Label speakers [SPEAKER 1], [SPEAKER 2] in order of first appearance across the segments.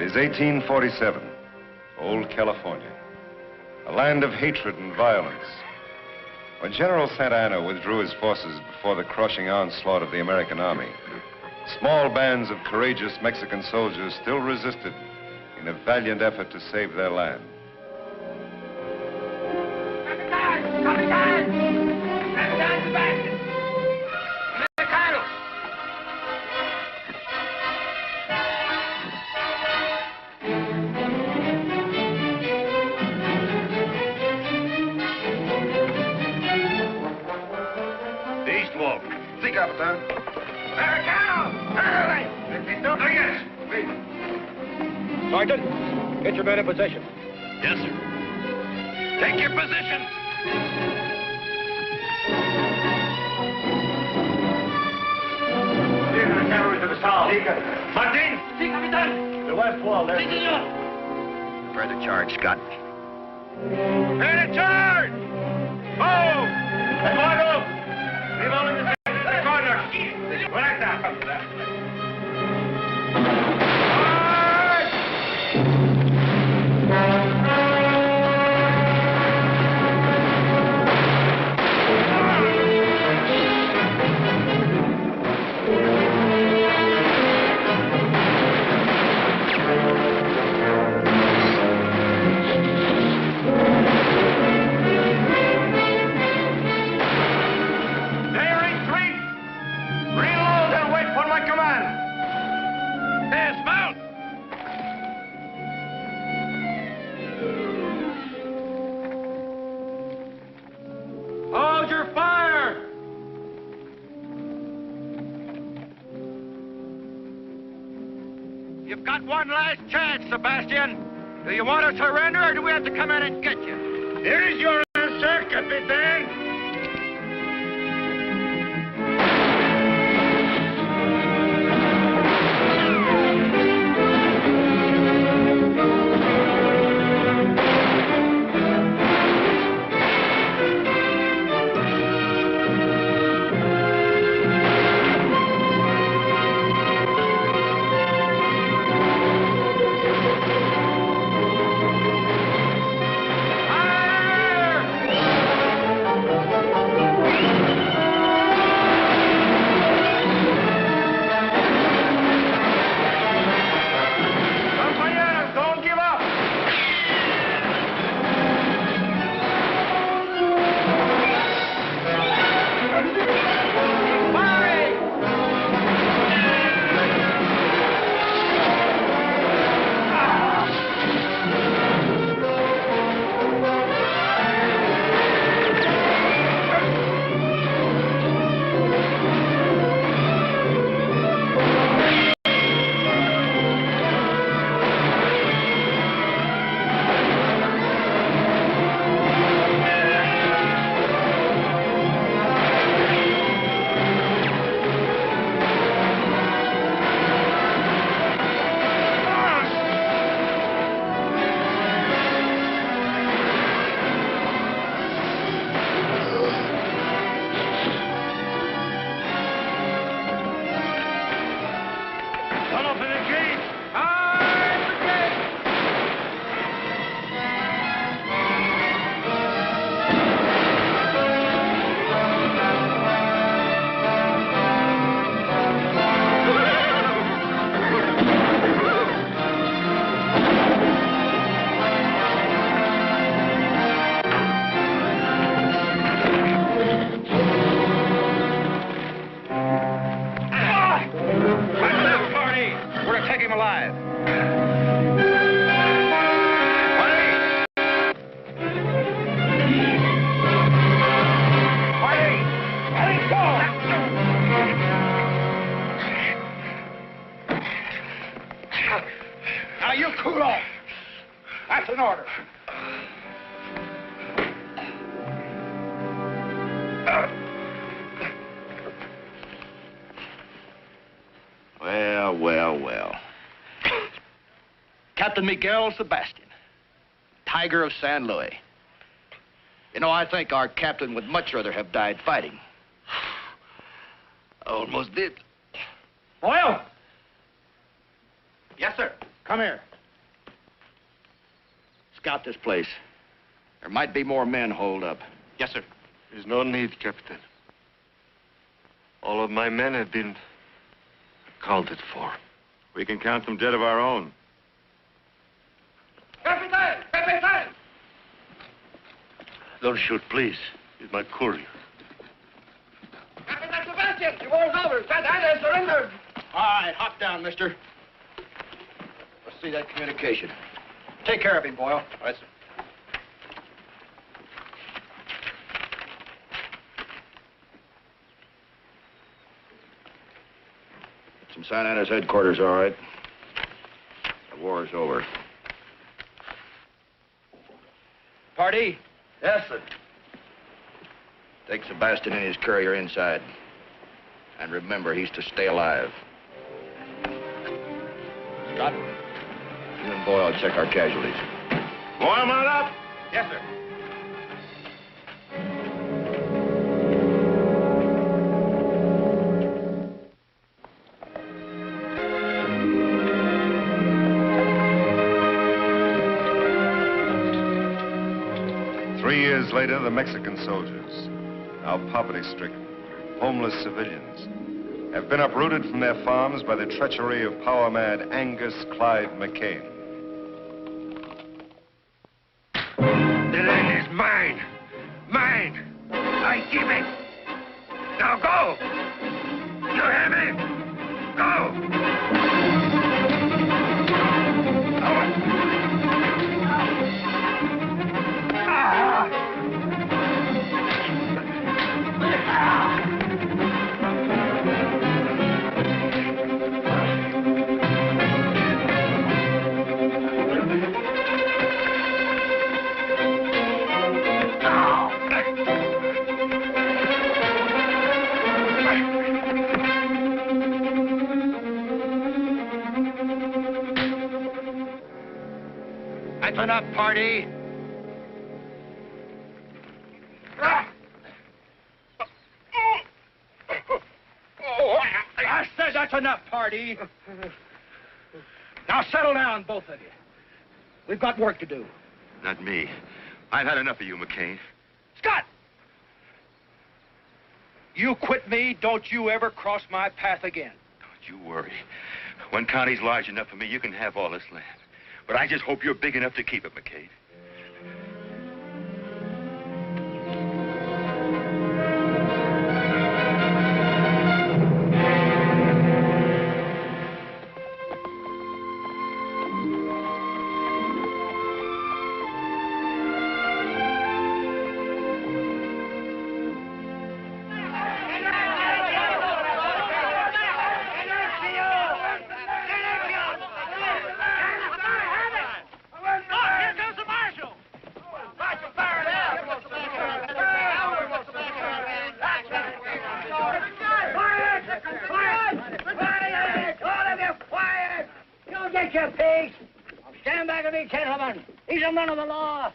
[SPEAKER 1] It is 1847, old California, a land of hatred and violence. When General Santa Anna withdrew his forces before the crushing onslaught of the American army, small bands of courageous Mexican soldiers still resisted in a valiant effort to save their land.
[SPEAKER 2] Sí, Capitán.
[SPEAKER 3] Sergeant, get your men in position.
[SPEAKER 2] Yes, sir. Take your position.
[SPEAKER 3] Leading the cavalry to the south.
[SPEAKER 2] Martin!
[SPEAKER 4] Sí, capitán.
[SPEAKER 3] The west wall, there.
[SPEAKER 4] Sí, señor.
[SPEAKER 2] Prepare the charge, Scott. Prepare the charge! Move! Eduardo! Leave all of the corner. Recta. You've got one last chance, Sebastian. Do you want to surrender, or do we have to come in and get you? Here is your answer, Capitan.
[SPEAKER 3] Now you cool off. That's an order.
[SPEAKER 2] Well. Captain Miguel Sebastian, Tiger of San Luis. You know, I think our captain would much rather have died fighting. Almost did.
[SPEAKER 3] Oil!
[SPEAKER 2] Yes, sir.
[SPEAKER 3] Come here.
[SPEAKER 2] Scout this place. There might be more men holed up.
[SPEAKER 4] Yes, sir.
[SPEAKER 5] There's no need, Captain. All of my men have been accounted for.
[SPEAKER 4] We can count them dead of our own.
[SPEAKER 3] Captain! Captain!
[SPEAKER 5] Don't shoot, please. He's my courier.
[SPEAKER 3] Captain Sebastian, the war's over. Santa Ana surrendered.
[SPEAKER 2] All right, hop down, mister. Let's see that communication. Take care of him, Boyle. All right, sir. It's from Santa Ana's headquarters, all right. The war is over. Party?
[SPEAKER 3] Yes, sir.
[SPEAKER 2] Take Sebastian and his courier inside. And remember, he's to stay alive. Scott, you and Boyle check our casualties.
[SPEAKER 4] Boil mount up.
[SPEAKER 3] Yes, sir.
[SPEAKER 1] 3 years later, the Mexican soldiers, now poverty-stricken, homeless civilians, have been uprooted from their farms by the treachery of power-mad Angus Clyde McCain.
[SPEAKER 3] The land is mine. Mine. I keep it. Now go. You hear me? Go.
[SPEAKER 2] That's enough, party. I said that's enough, party. Now settle down, both of you. We've got work to do.
[SPEAKER 4] Not me. I've had enough of you, McCain.
[SPEAKER 2] Scott! You quit me, don't you ever cross my path again.
[SPEAKER 4] Don't you worry. One county's large enough for me. You can have all this land. But I just hope you're big enough to keep it, McCain.
[SPEAKER 6] He's a man of the law.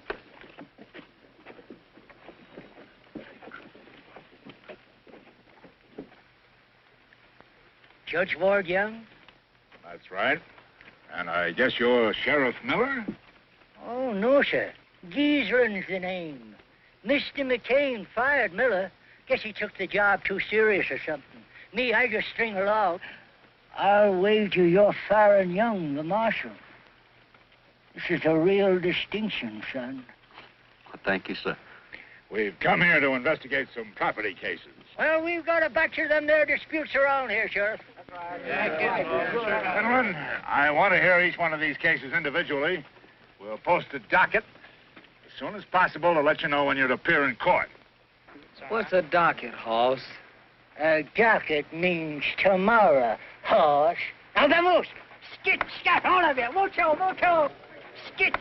[SPEAKER 6] Judge Ward Young?
[SPEAKER 3] That's right. And I guess you're Sheriff Miller?
[SPEAKER 6] Oh, no, sir. Geezeran's the name. Mr. McCain fired Miller. Guess he took the job too serious or something. Me, I just string along. I'll wager you're Farron Young, the marshal. This is a real distinction, son.
[SPEAKER 2] Thank you, sir.
[SPEAKER 3] We've come here to investigate some property cases.
[SPEAKER 6] Well, we've got a batch of them there disputes around here, Sheriff.
[SPEAKER 3] Gentlemen, I want to hear each one of these cases individually. We'll post a docket as soon as possible to let you know when you'd appear in court.
[SPEAKER 7] What's a docket, Hoss?
[SPEAKER 6] A docket means tomorrow, horse. Now, vamoose! Skit, scat, all of you! Mucho! Skit!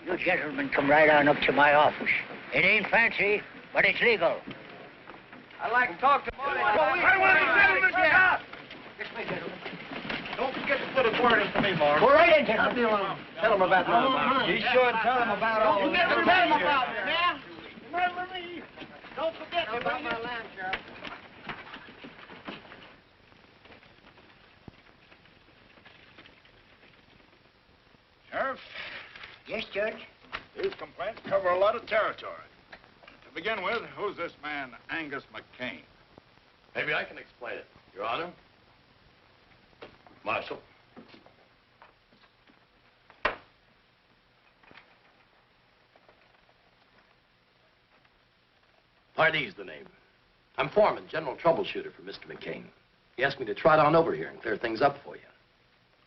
[SPEAKER 6] You gentlemen come right on up to my office. It ain't fancy, but it's legal.
[SPEAKER 7] I'd like to talk to Marty.
[SPEAKER 6] This way, gentlemen.
[SPEAKER 2] Don't forget to put a word in for me, Mark.
[SPEAKER 6] Go right in, gentlemen.
[SPEAKER 2] Tell him about that.
[SPEAKER 7] Be sure and tell him about all
[SPEAKER 6] Don't forget to tell him about it, now. Remember me.
[SPEAKER 7] Don't forget about my land, Sheriff.
[SPEAKER 3] Sheriff? Sheriff,
[SPEAKER 6] Yes, Judge?
[SPEAKER 3] these complaints cover a lot of territory. To begin with, who's this man, Angus McCain?
[SPEAKER 8] Maybe I can explain it, Your Honor. Marshal. Pardee's the name. I'm foreman, general troubleshooter for Mr. McCain. He asked me to trot on over here and clear things up for you.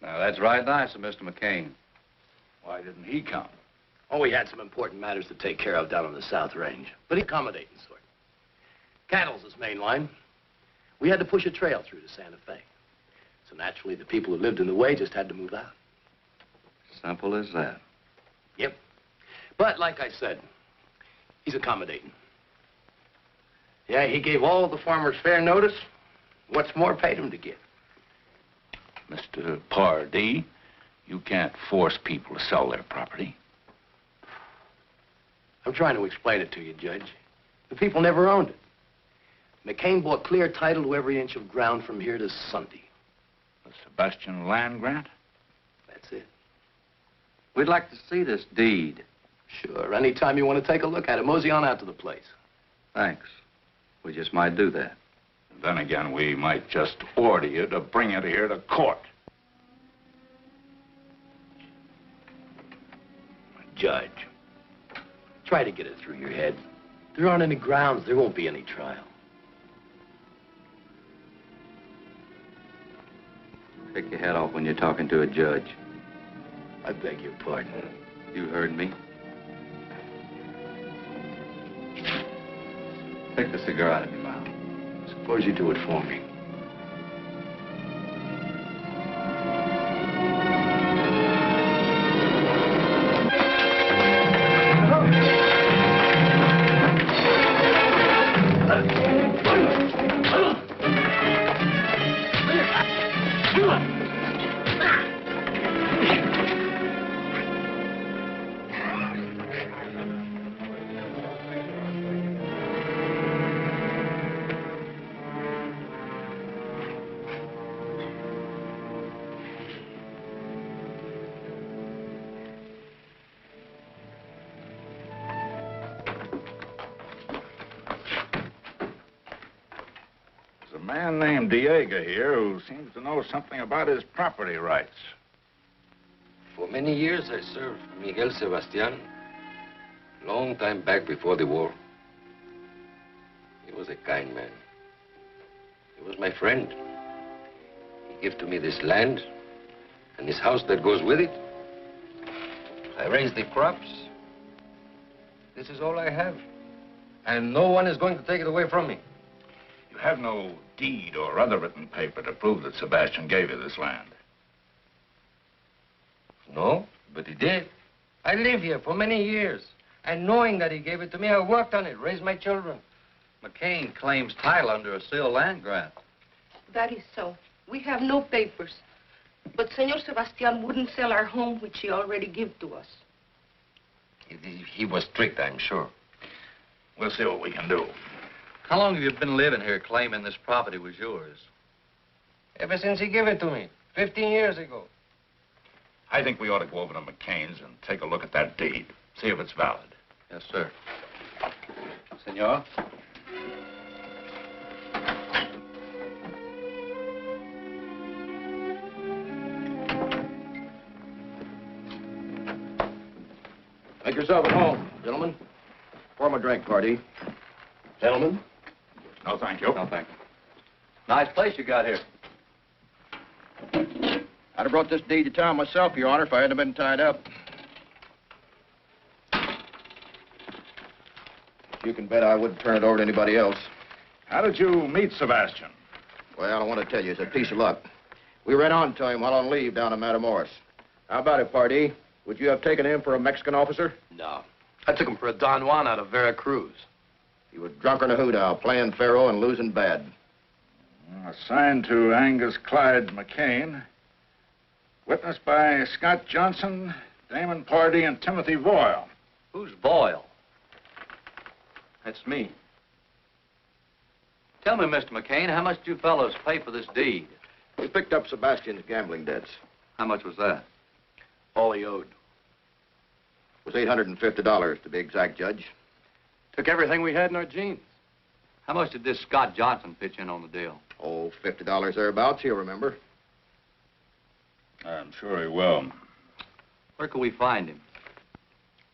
[SPEAKER 9] Now, that's right nice of Mr. McCain.
[SPEAKER 3] Why didn't he come?
[SPEAKER 8] Oh, we had some important matters to take care of down on the South Range, but he accommodating sort. Cattle's his main line. We had to push a trail through to Santa Fe. So naturally, the people who lived in the way just had to move out.
[SPEAKER 9] Simple as that.
[SPEAKER 8] Yep. But like I said, he's accommodating. Yeah, he gave all the farmers fair notice. What's more, paid them to get.
[SPEAKER 3] Mr. Pardee, you can't force people to sell their property.
[SPEAKER 8] I'm trying to explain it to you, Judge. The people never owned it. McCain bought clear title to every inch of ground from here to Sunday.
[SPEAKER 3] The Sebastian land grant?
[SPEAKER 8] That's it.
[SPEAKER 9] We'd like to see this deed.
[SPEAKER 8] Sure, anytime you want to take a look at it, mosey on out to the place.
[SPEAKER 9] Thanks. We just might do that.
[SPEAKER 3] Then again, we might just order you to bring it here to court.
[SPEAKER 8] Judge, try to get it through your head. There aren't any grounds. There won't be any trial.
[SPEAKER 9] Take your head off when you're talking to a judge.
[SPEAKER 8] I beg your pardon.
[SPEAKER 9] You heard me. Take the cigar out of your mouth.
[SPEAKER 8] Suppose you do it for me.
[SPEAKER 3] There's a man named Diego here who seems to know something about his property rights.
[SPEAKER 10] For many years, I served Miguel Sebastian. Long time back before the war. He was a kind man. He was my friend. He gave to me this land and this house that goes with it. I raised the crops. This is all I have. And no one is going to take it away from me.
[SPEAKER 3] You have no deed or other written paper to prove that Sebastian gave you this land.
[SPEAKER 10] No, but he did. I live here for many years. And knowing that he gave it to me, I worked on it, raised my children.
[SPEAKER 9] McCain claims title under a sealed land grant.
[SPEAKER 11] That is so. We have no papers. But Senor Sebastian wouldn't sell our home, which he already gave to us.
[SPEAKER 10] He was strict, I'm sure.
[SPEAKER 3] We'll see what we can do.
[SPEAKER 9] How long have you been living here claiming this property was yours?
[SPEAKER 10] Ever since he gave it to me, 15 years ago.
[SPEAKER 3] I think we ought to go over to McCain's and take a look at that deed, see if it's valid.
[SPEAKER 9] Yes, sir. Senor?
[SPEAKER 8] Make yourself at home, gentlemen. Pour my drink, Pardee. Gentlemen?
[SPEAKER 3] No, thank you.
[SPEAKER 9] No, thank you. Nice place you got here.
[SPEAKER 2] I'd have brought this deed to town myself, Your Honor, if I hadn't been tied up.
[SPEAKER 12] You can bet I wouldn't turn it over to anybody else.
[SPEAKER 3] How did you meet Sebastian?
[SPEAKER 12] Well, I don't want to tell you. It's a piece of luck. We ran on to him while on leave down in Matamoros. How about it, Pardee? Would you have taken him for a Mexican officer?
[SPEAKER 8] No. I took him for a Don Juan out of Veracruz.
[SPEAKER 12] He was drunk on a hoot-owl, playing faro and losing bad.
[SPEAKER 3] Assigned to Angus Clyde McCain. Witnessed by Scott Johnson, Damon Pardee, and Timothy Boyle.
[SPEAKER 9] Who's Boyle? That's me. Tell me, Mr. McCain, how much did you fellows pay for this deed?
[SPEAKER 12] We picked up Sebastian's gambling debts.
[SPEAKER 9] How much was that?
[SPEAKER 8] All he owed.
[SPEAKER 12] It was $850 to be exact, Judge.
[SPEAKER 8] Took everything we had in our jeans.
[SPEAKER 9] How much did this Scott Johnson pitch in on the deal?
[SPEAKER 12] Oh, $50 thereabouts, he'll remember.
[SPEAKER 3] I'm sure he will.
[SPEAKER 9] Where can we find him?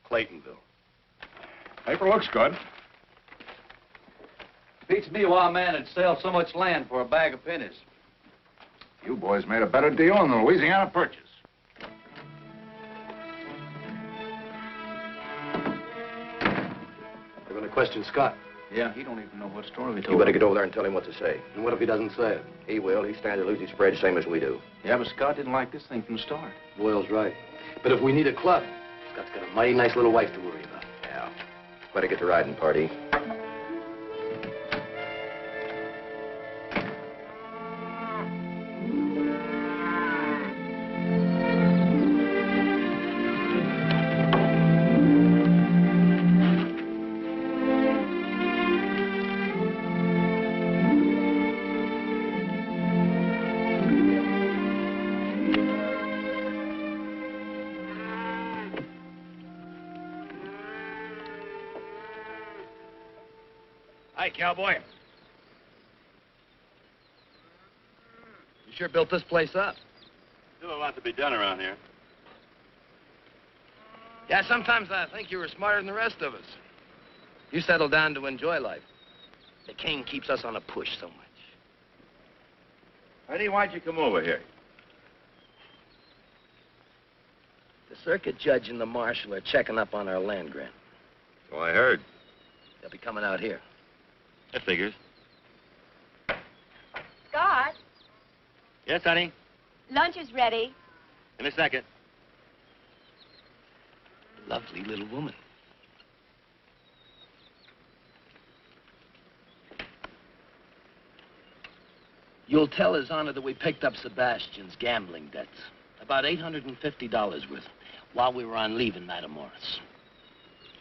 [SPEAKER 8] Claytonville.
[SPEAKER 3] Paper looks good.
[SPEAKER 9] Beats me why a man would sell so much land for a bag of pennies.
[SPEAKER 3] You boys made a better deal in the Louisiana Purchase.
[SPEAKER 8] They're going to question Scott.
[SPEAKER 9] Yeah, he don't even know what story we told.
[SPEAKER 12] You better get over there and tell him what to say.
[SPEAKER 8] And what if he doesn't say it?
[SPEAKER 12] He will. He stands to lose his spread same as we do.
[SPEAKER 9] Yeah, but Scott didn't like this thing from the start.
[SPEAKER 8] Boyle's right. But if we need a club, Scott's got a mighty nice little wife to worry about.
[SPEAKER 12] Yeah. Better get to riding, Party.
[SPEAKER 8] Hi, cowboy. You sure built this place up.
[SPEAKER 4] Still a lot to be done around here.
[SPEAKER 8] Yeah, sometimes I think you were smarter than the rest of us. You settled down to enjoy life. The king keeps us on a push so much.
[SPEAKER 4] Eddie, why'd you come over here?
[SPEAKER 8] The circuit judge and the marshal are checking up on our land grant.
[SPEAKER 4] So I heard.
[SPEAKER 8] They'll be coming out here.
[SPEAKER 4] That figures.
[SPEAKER 13] Scott,
[SPEAKER 4] Yes, honey?
[SPEAKER 13] lunch is ready.
[SPEAKER 4] In a second.
[SPEAKER 8] Lovely little woman. You'll tell His Honor that we picked up Sebastian's gambling debts. About $850 worth, while we were on leave in Matamoros.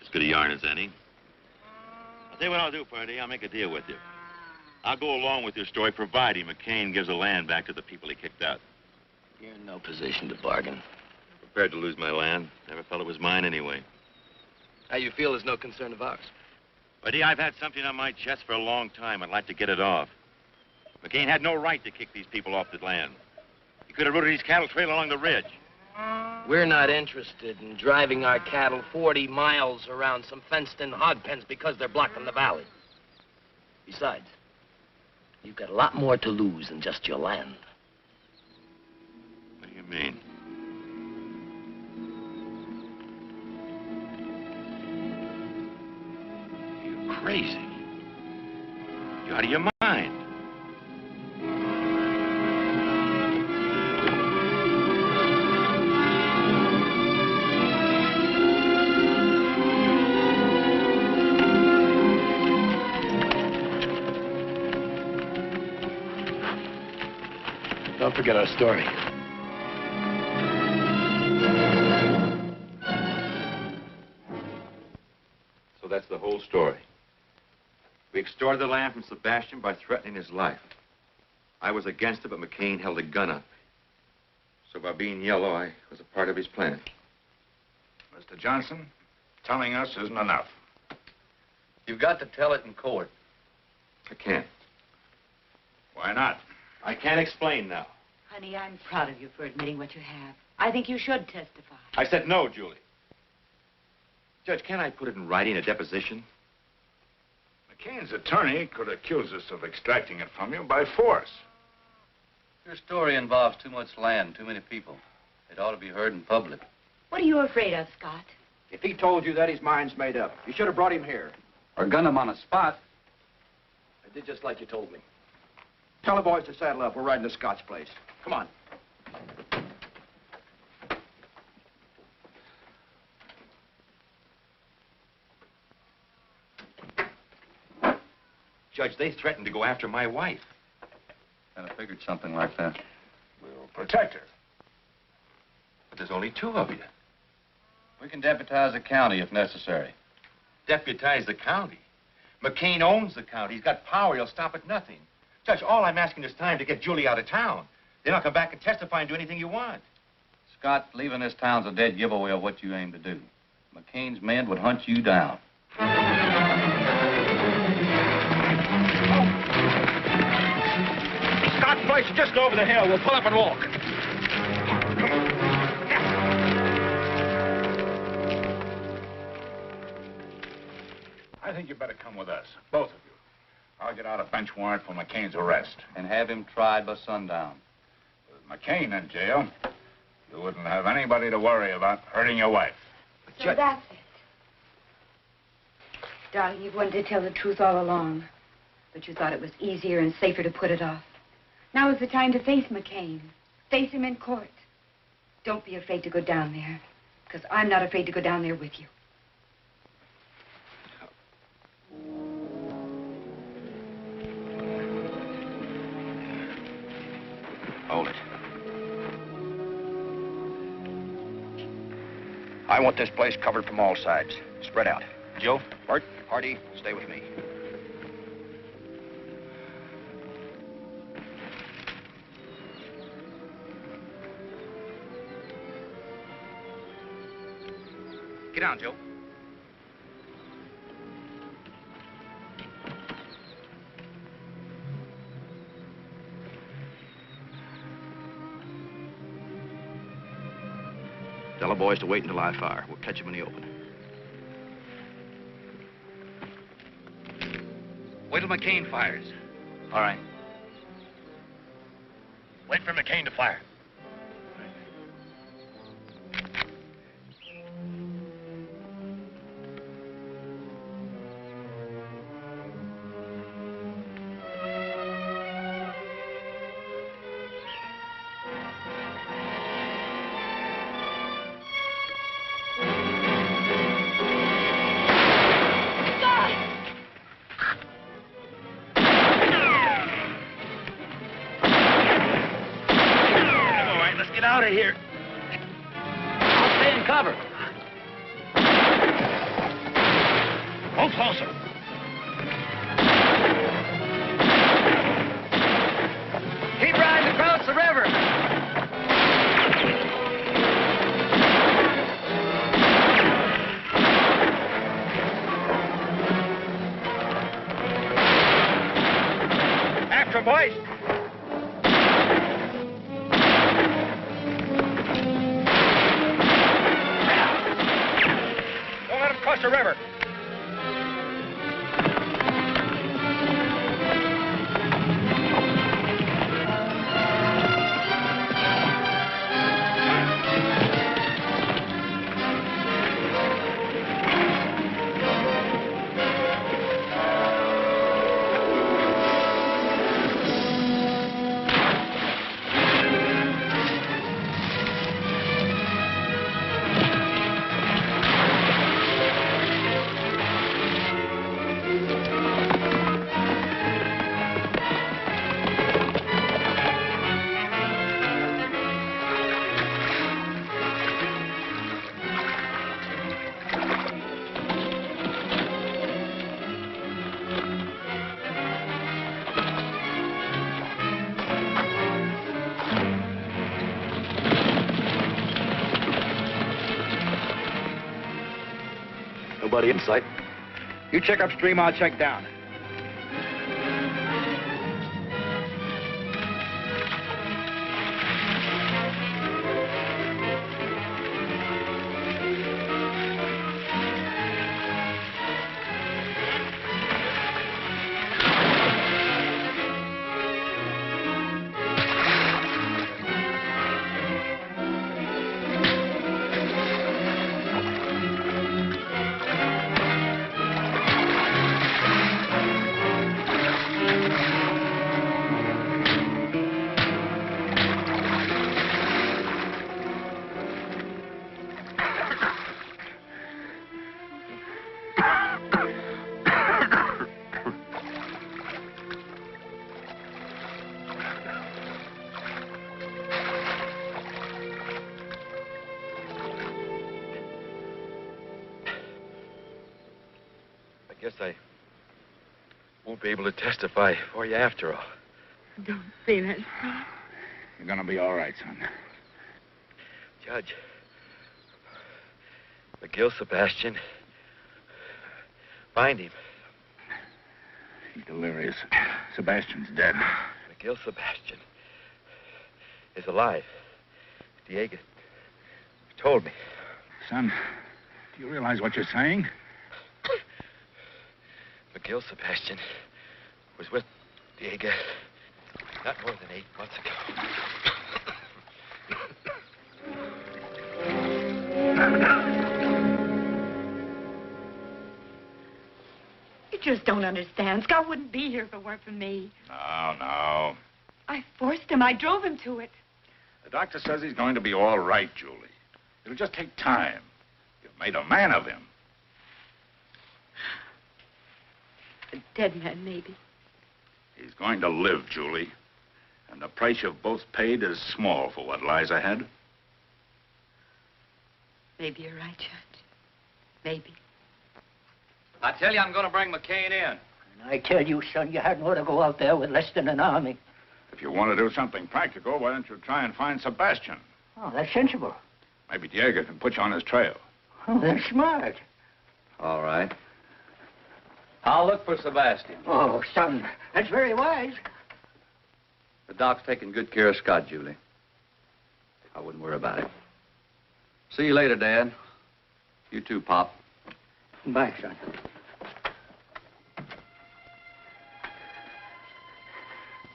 [SPEAKER 4] As good a yarn as any. I'll tell you what I'll do, Purdy. I'll make a deal with you. I'll go along with your story, providing McCain gives the land back to the people he kicked out.
[SPEAKER 8] You're in no position to bargain.
[SPEAKER 4] Prepared to lose my land. Never felt it was mine anyway.
[SPEAKER 8] How you feel is no concern of ours.
[SPEAKER 4] Purdy, I've had something on my chest for a long time. I'd like to get it off. McCain had no right to kick these people off the land. He could have routed his cattle trail along the ridge.
[SPEAKER 8] We're not interested in driving our cattle 40 miles around some fenced-in hog pens because they're blocking the valley. Besides, you've got a lot more to lose than just your land.
[SPEAKER 4] What do you mean? You're crazy. You're out of your mind.
[SPEAKER 8] Don't forget our story.
[SPEAKER 4] So that's the whole story. We extorted the land from Sebastian by threatening his life. I was against it, but McCain held a gun up. So by being yellow, I was a part of his plan.
[SPEAKER 3] Mr. Johnson, telling us isn't enough.
[SPEAKER 9] You've got to tell it in court.
[SPEAKER 4] I can't.
[SPEAKER 3] Why not?
[SPEAKER 4] I can't explain now.
[SPEAKER 13] Honey, I'm proud of you for admitting what you have. I think you should testify.
[SPEAKER 4] I said no, Julie. Judge, can't I put it in writing, a deposition?
[SPEAKER 3] McCain's attorney could accuse us of extracting it from you by force.
[SPEAKER 9] Your story involves too much land, too many people. It ought to be heard in public.
[SPEAKER 13] What are you afraid of, Scott?
[SPEAKER 12] If he told you that, his mind's made up. You should have brought him here.
[SPEAKER 9] Or gun him on a spot.
[SPEAKER 8] I did just like you told me.
[SPEAKER 12] Tell the boys to saddle up. We're riding to Scott's place. Come on.
[SPEAKER 4] Judge, they threatened to go after my wife.
[SPEAKER 9] Kind of figured something like that.
[SPEAKER 3] We'll protect her.
[SPEAKER 4] But there's only two of you.
[SPEAKER 9] We can deputize the county if necessary.
[SPEAKER 4] Deputize the county. McCain owns the county. He's got power. He'll stop at nothing. Judge, all I'm asking is time to get Julie out of town. Then I'll come back and testify and do anything you want.
[SPEAKER 9] Scott, leaving this town's a dead giveaway of what you aim to do. McCain's men would hunt you down.
[SPEAKER 3] Scott's place is just over the hill. We'll pull up and walk. I think you better come with us, both of you. I'll get out a bench warrant for McCain's arrest.
[SPEAKER 9] And have him tried by sundown.
[SPEAKER 3] With McCain in jail, you wouldn't have anybody to worry about hurting your wife.
[SPEAKER 11] So that's it.
[SPEAKER 13] Darling, you've wanted to tell the truth all along. But you thought it was easier and safer to put it off. Now is the time to face McCain. Face him in court. Don't be afraid to go down there. Because I'm not afraid to go down there with you.
[SPEAKER 2] Hold it. I want this place covered from all sides. Spread out. Joe, Bart, Hardy, stay with me. Get down, Joe. Tell the boys to wait until I fire. We'll catch them in the open. Wait till McCain fires.
[SPEAKER 3] All right. Wait for McCain to fire.
[SPEAKER 2] Out of here. I'll stay in cover. Hold closer. Keep riding across the river. After him, boys. Cross the river. Nobody in sight. You check upstream, I'll check down.
[SPEAKER 4] Guess I won't be able to testify for you after all.
[SPEAKER 11] Don't say that.
[SPEAKER 3] You're gonna be all right, son.
[SPEAKER 4] Judge, McGill Sebastian. Find him.
[SPEAKER 3] He's delirious. Sebastian's dead.
[SPEAKER 4] McGill Sebastian is alive. Diego told me.
[SPEAKER 3] Son, do you realize what you're saying?
[SPEAKER 4] McGill Sebastian was with Diego not more than 8 months ago.
[SPEAKER 13] You just don't understand. Scott wouldn't be here if it weren't for me.
[SPEAKER 3] No.
[SPEAKER 13] I forced him. I drove him to it.
[SPEAKER 3] The doctor says he's going to be all right, Julie. It'll just take time. You've made a man of him.
[SPEAKER 13] A dead man, maybe.
[SPEAKER 3] He's going to live, Julie. And the price you've both paid is small for what lies ahead.
[SPEAKER 13] Maybe you're right, Judge. Maybe.
[SPEAKER 2] I tell you, I'm going to bring McCain in.
[SPEAKER 6] And I tell you, son, you hadn't ought to go out there with less than an army.
[SPEAKER 3] If you want to do something practical, why don't you try and find Sebastian?
[SPEAKER 6] Oh, that's sensible.
[SPEAKER 3] Maybe Diego can put you on his trail.
[SPEAKER 6] Oh, that's smart.
[SPEAKER 9] All right. I'll look for Sebastian.
[SPEAKER 6] Oh, son, that's very wise.
[SPEAKER 9] The doc's taking good care of Scott, Julie. I wouldn't worry about it. See you later, Dad. You too, Pop.
[SPEAKER 6] Bye, son.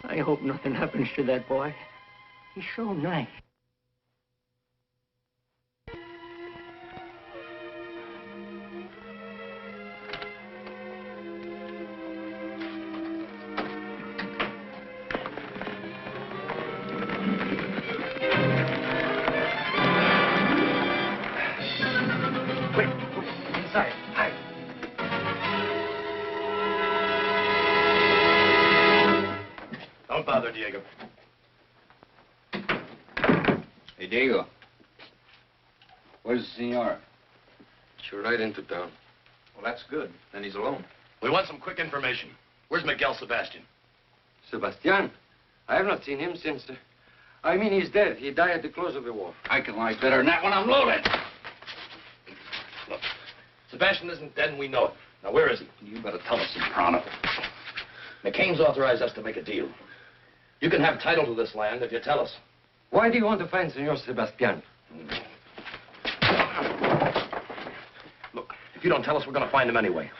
[SPEAKER 6] I hope nothing happens to that boy. He's so nice.
[SPEAKER 8] Don't bother, Diego.
[SPEAKER 9] Hey, Diego. Where's the senor?
[SPEAKER 10] You're right into town.
[SPEAKER 8] Well, that's good. Then he's alone. We want some quick information. Where's Miguel Sebastian?
[SPEAKER 10] Sebastian? I have not seen him since... I mean, he's dead. He died at the close of the war.
[SPEAKER 8] I can lie better than that when I'm loaded. Look, Sebastian isn't dead and we know it. Now, where is he? You better tell us, Soprano. McCain's authorized us to make a deal. You can have title to this land if you tell us.
[SPEAKER 10] Why do you want to find Senor Sebastian?
[SPEAKER 8] Look, if you don't tell us, we're going to find him anyway.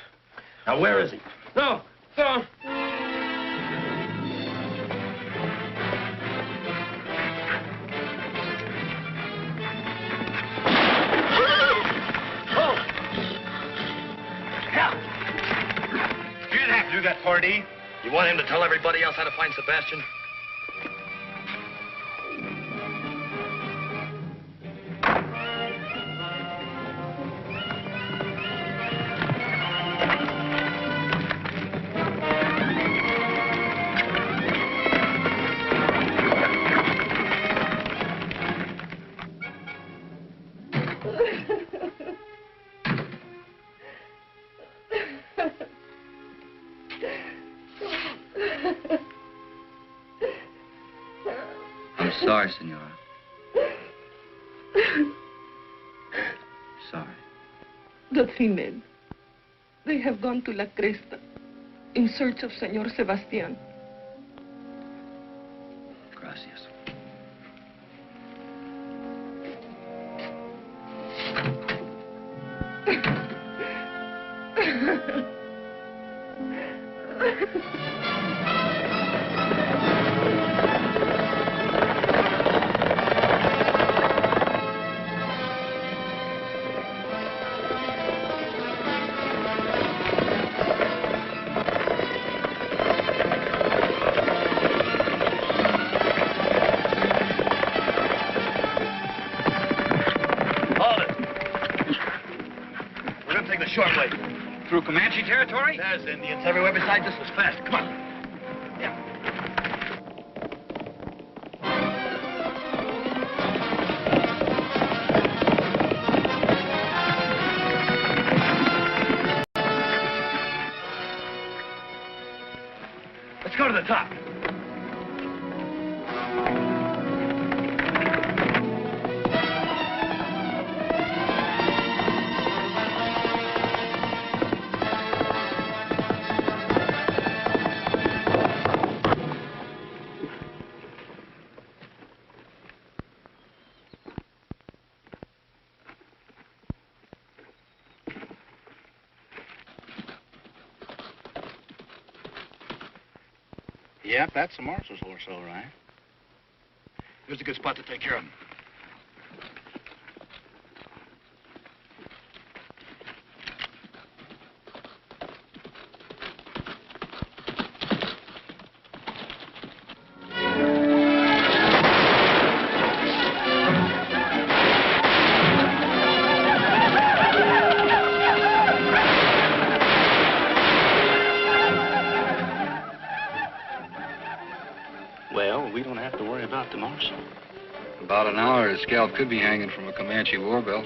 [SPEAKER 8] Now, where is he?
[SPEAKER 10] No, no.
[SPEAKER 8] You didn't have to do that, Pardee. You want him to tell everybody else how to find Sebastian?
[SPEAKER 9] I'm sorry, senora. Sorry.
[SPEAKER 11] The 3 men. They have gone to La Cresta in search of Senor Sebastian.
[SPEAKER 9] Gracias.
[SPEAKER 8] Short way.
[SPEAKER 7] Through Comanche territory?
[SPEAKER 8] There's Indians everywhere besides this was fast. Come on. Yeah. Let's go to the top.
[SPEAKER 14] Yep, that's the marshal's horse, all right. Here's a good spot to take care of him. Well, we don't have to worry about the marshal.
[SPEAKER 7] About an hour, his scalp could be hanging from a Comanche war belt.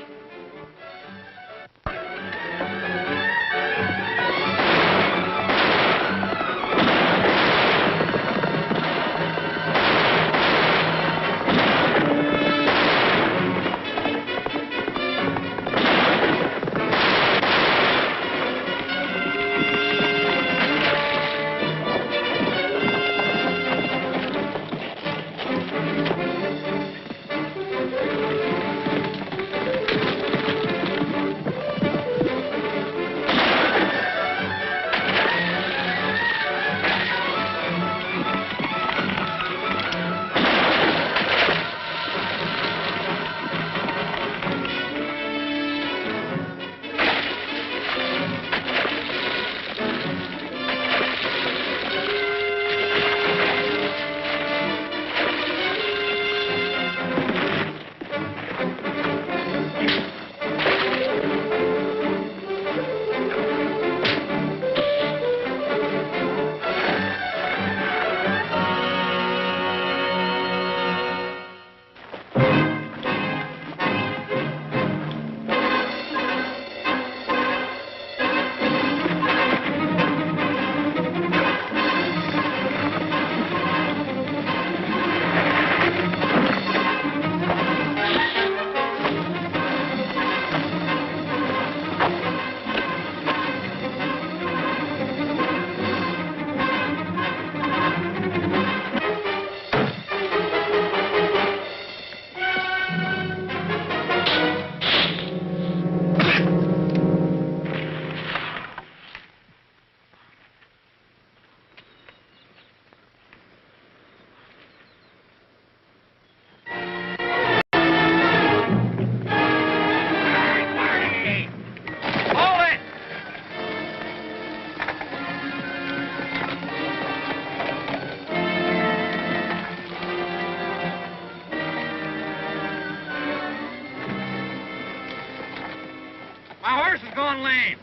[SPEAKER 7] My horse is going lame.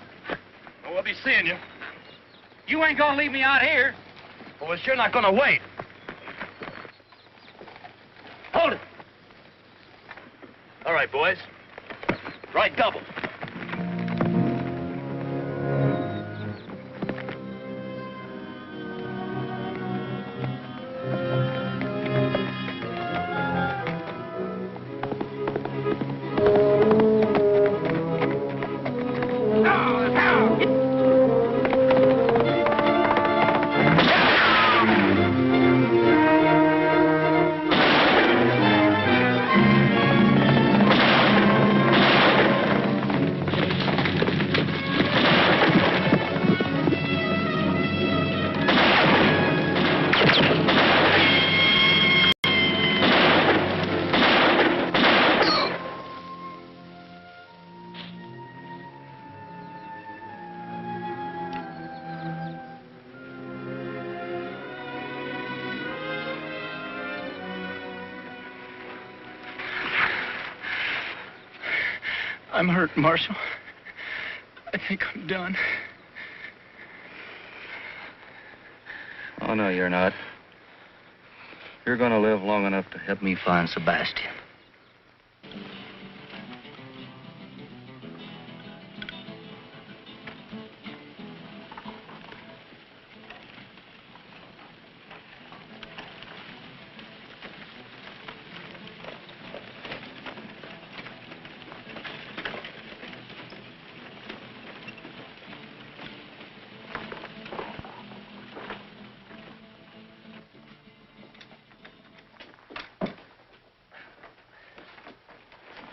[SPEAKER 14] Well, we'll be seeing you.
[SPEAKER 7] You ain't gonna leave me out here.
[SPEAKER 14] Well, we're sure not gonna wait. Hold it. All right, boys. Right double.
[SPEAKER 15] I'm hurt, Marshal. I think I'm done.
[SPEAKER 9] Oh, no, you're not. You're gonna live long enough to help me find Sebastian.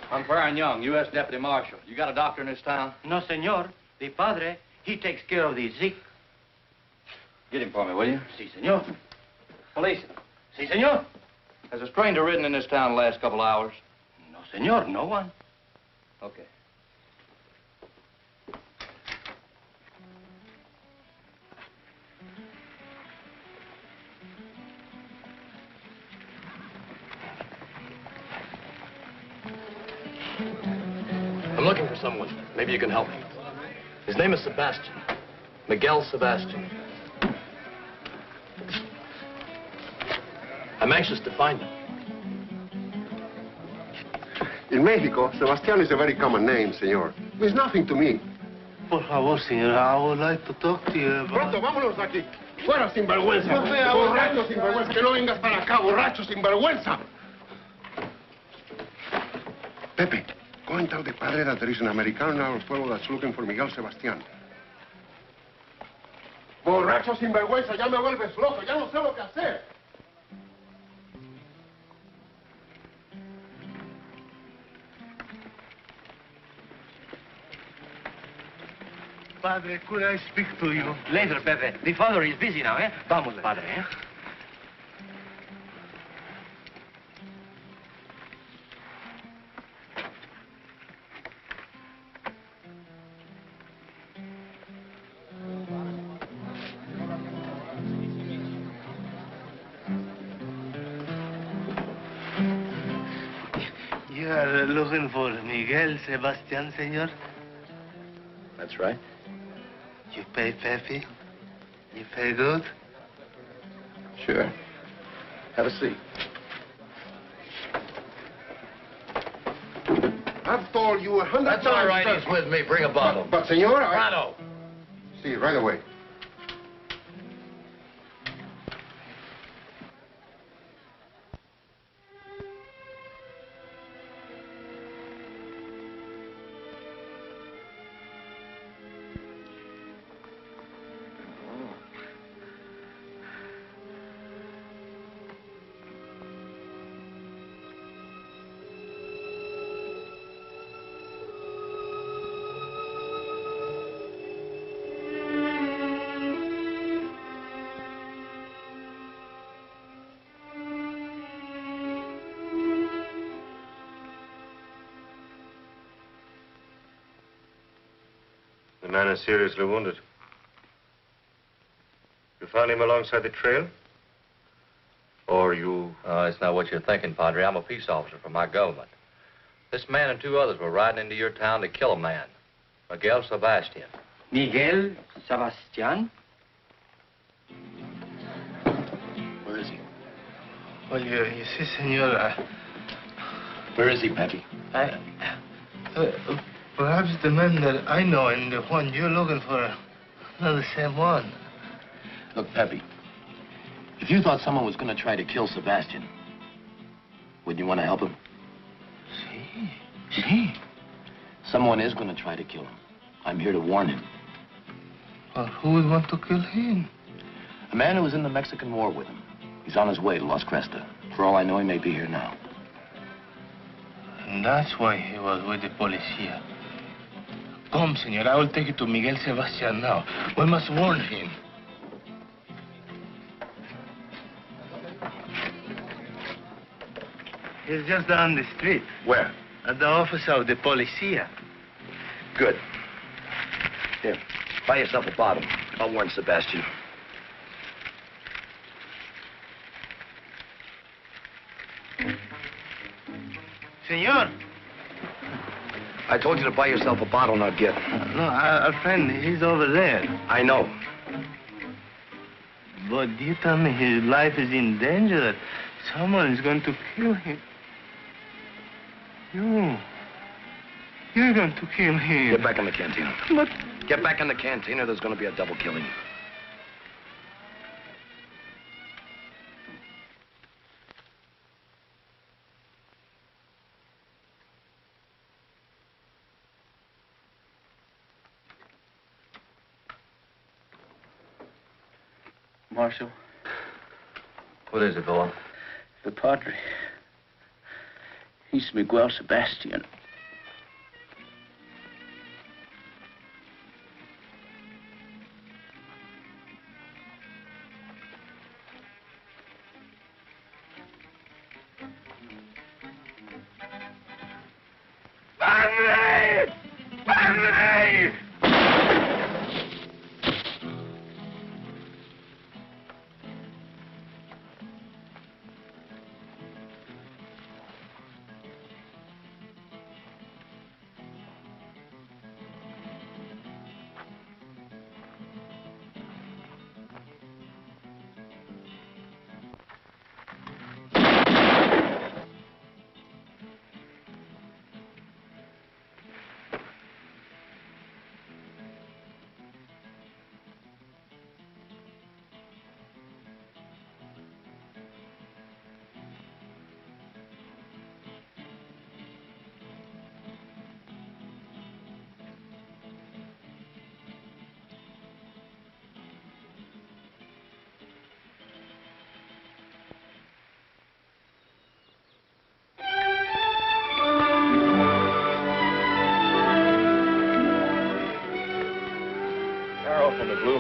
[SPEAKER 9] I'm Farron Young, U.S. Deputy Marshal. You got a doctor in this town?
[SPEAKER 16] No, senor. The padre, he takes care of the sick.
[SPEAKER 9] Get him for me, will you?
[SPEAKER 16] Si, senor.
[SPEAKER 8] Police. Si, senor.
[SPEAKER 9] Has a stranger ridden in this town the last couple hours?
[SPEAKER 8] No, senor. No one.
[SPEAKER 9] Okay.
[SPEAKER 8] I'm looking for someone. Maybe you can help me. His name is Sebastian. Miguel Sebastian. I'm anxious to find him.
[SPEAKER 16] In Mexico, Sebastián is a very common name, senor. It means nothing to me.
[SPEAKER 5] Por favor, señor, I would like to talk to you about...
[SPEAKER 16] Pronto, vámonos de aquí. Fuera, sinvergüenza. Borracho, sinvergüenza. Que no vengas para acá, borracho, sinvergüenza. Pepe, go and tell the padre that there is an American in our pueblo that's looking for Miguel Sebastián. Borracho, sinvergüenza, ya me vuelves loco. Ya no sé lo que hacer.
[SPEAKER 5] Padre, could I speak to you?
[SPEAKER 8] Later, Pepe. The father is busy now, eh? Vamos, padre, eh?
[SPEAKER 5] You are looking for Miguel Sebastián, senor?
[SPEAKER 8] That's right.
[SPEAKER 5] You pay Pepe? You pay good?
[SPEAKER 8] Sure. Have a seat.
[SPEAKER 16] I've told you 100 times.
[SPEAKER 8] That's all right. He's with me. Bring a bottle.
[SPEAKER 16] But senor, I...
[SPEAKER 8] Bravo.
[SPEAKER 16] See, right away.
[SPEAKER 5] The man is seriously wounded. You found him alongside the trail? Or you...
[SPEAKER 9] It's not what you're thinking, Padre. I'm a peace officer for my government. This man and two others were riding into your town to kill a man, Miguel Sebastian.
[SPEAKER 17] Miguel Sebastian?
[SPEAKER 8] Where is he?
[SPEAKER 5] Well, you see, senor,
[SPEAKER 8] Where is he, Pepe?
[SPEAKER 5] Perhaps the man that I know and the one you're looking for are not the same one.
[SPEAKER 8] Look, Pepe, if you thought someone was going to try to kill Sebastian, wouldn't you want to help him?
[SPEAKER 5] See.
[SPEAKER 8] Someone is going to try to kill him. I'm here to warn him.
[SPEAKER 5] Well, who would want to kill him?
[SPEAKER 8] A man who was in the Mexican War with him. He's on his way to Las Crestas. For all I know, he may be here now.
[SPEAKER 5] And that's why he was with the policia. Come, senor, I will take you to Miguel Sebastian now. We must warn him. He's just down the street.
[SPEAKER 8] Where?
[SPEAKER 5] At the office of the policia.
[SPEAKER 8] Good. Here, buy yourself a bottle. I'll warn Sebastian.
[SPEAKER 5] Senor.
[SPEAKER 8] I told you to buy yourself a bottle, not get.
[SPEAKER 5] No, our friend, he's over there.
[SPEAKER 8] I know.
[SPEAKER 5] But you tell me his life is in danger, that someone is going to kill him. You're going to kill him.
[SPEAKER 8] Get back in the cantina.
[SPEAKER 5] But...
[SPEAKER 8] Get back in the cantina, there's going to be a double killing.
[SPEAKER 17] Marshal.
[SPEAKER 9] What is it, boy?
[SPEAKER 17] The Padre. He's Miguel Sebastian.
[SPEAKER 16] Padre! Padre!
[SPEAKER 18] From the blue.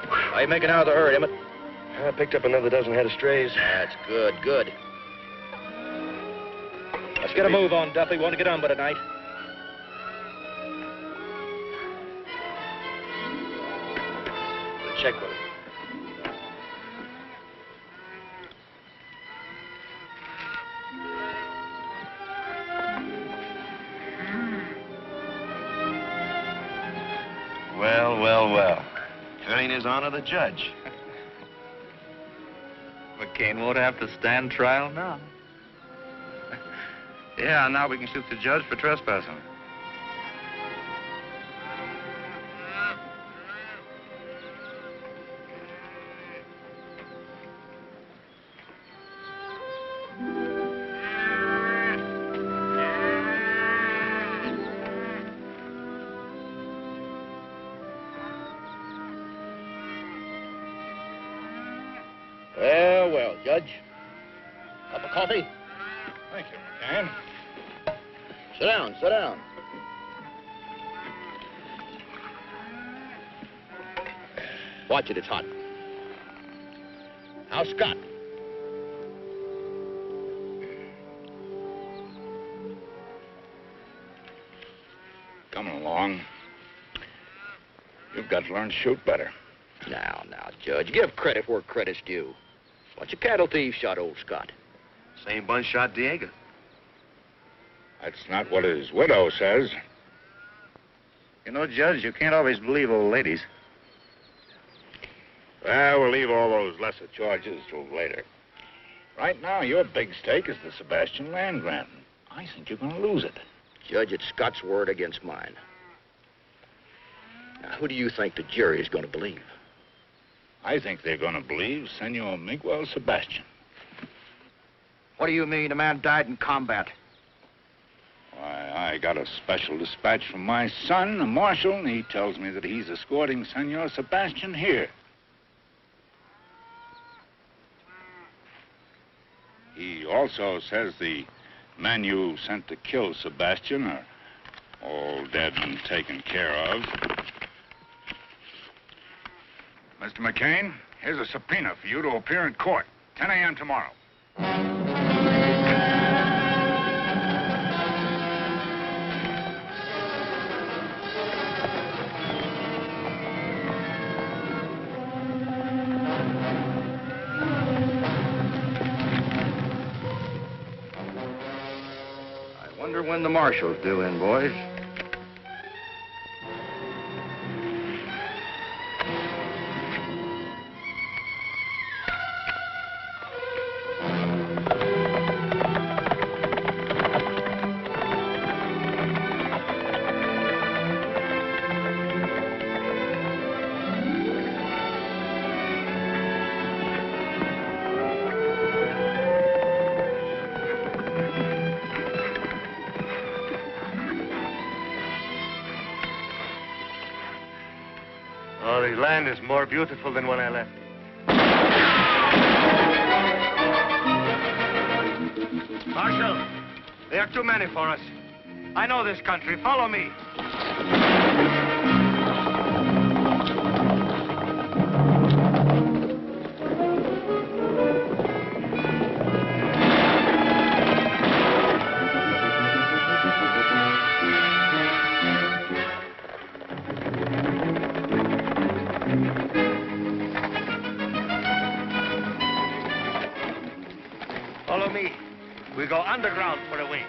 [SPEAKER 2] How you making out of the herd, Emmett?
[SPEAKER 18] I picked up another dozen head of strays.
[SPEAKER 2] That's good, good. Let's get a move on, Duffy. We want to get on by tonight.
[SPEAKER 18] Check with him.
[SPEAKER 1] Well. Turning his honor the judge.
[SPEAKER 9] McCain won't have to stand trial now. Yeah, now we can shoot the judge for trespassing.
[SPEAKER 2] Well, Judge. Cup of coffee?
[SPEAKER 3] Thank you, McCain.
[SPEAKER 2] Sit down, sit down. Watch it, it's hot. How's Scott?
[SPEAKER 3] Coming along. You've got to learn to shoot better.
[SPEAKER 2] Now, Judge, give credit where credit's due. Bunch of cattle thieves shot old Scott.
[SPEAKER 18] Same bunch shot Diego.
[SPEAKER 3] That's not what his widow says.
[SPEAKER 9] You know, Judge, you can't always believe old ladies.
[SPEAKER 3] Well, we'll leave all those lesser charges till later. Right now, your big stake is the Sebastian land grant. I think you're going to lose it.
[SPEAKER 2] Judge, it's Scott's word against mine. Now, who do you think the jury is going to believe?
[SPEAKER 3] I think they're going to believe Senor Miguel Sebastian.
[SPEAKER 2] What do you mean? A man died in combat.
[SPEAKER 3] Why, I got a special dispatch from my son, the marshal, and he tells me that he's escorting Senor Sebastian here. He also says the men you sent to kill Sebastian are all dead and taken care of. Mr. McCain, here's a subpoena for you to appear in court. 10 a.m. tomorrow.
[SPEAKER 2] I wonder when the marshal's due in, boys.
[SPEAKER 18] Oh, the land is more beautiful than when I left. Marshal, there are too many for us. I know this country. Follow me. Follow me. We go underground for a way.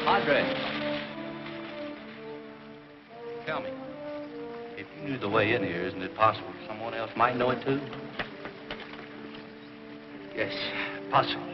[SPEAKER 9] Padre. Tell me, if you knew the way in here, isn't it possible someone else might know it too?
[SPEAKER 18] Yes, possible.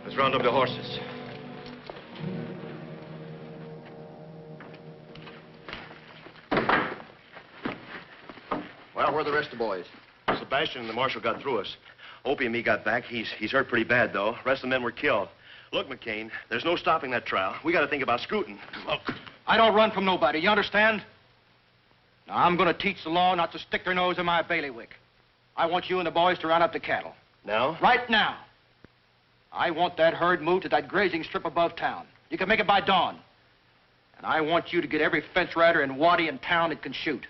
[SPEAKER 2] Let's round up the horses.
[SPEAKER 12] Well, where are the rest of the boys?
[SPEAKER 18] Sebastian and the marshal got through us. Opie and me got back. He's hurt pretty bad, though. The rest of the men were killed. Look, McCain, there's no stopping that trial. We got to think about scooting.
[SPEAKER 2] Look, I don't run from nobody, you understand? Now, I'm going to teach the law not to stick their nose in my bailiwick. I want you and the boys to round up the cattle.
[SPEAKER 18] Now?
[SPEAKER 2] Right now. I want that herd moved to that grazing strip above town. You can make it by dawn. And I want you to get every fence rider and waddy in town that can shoot.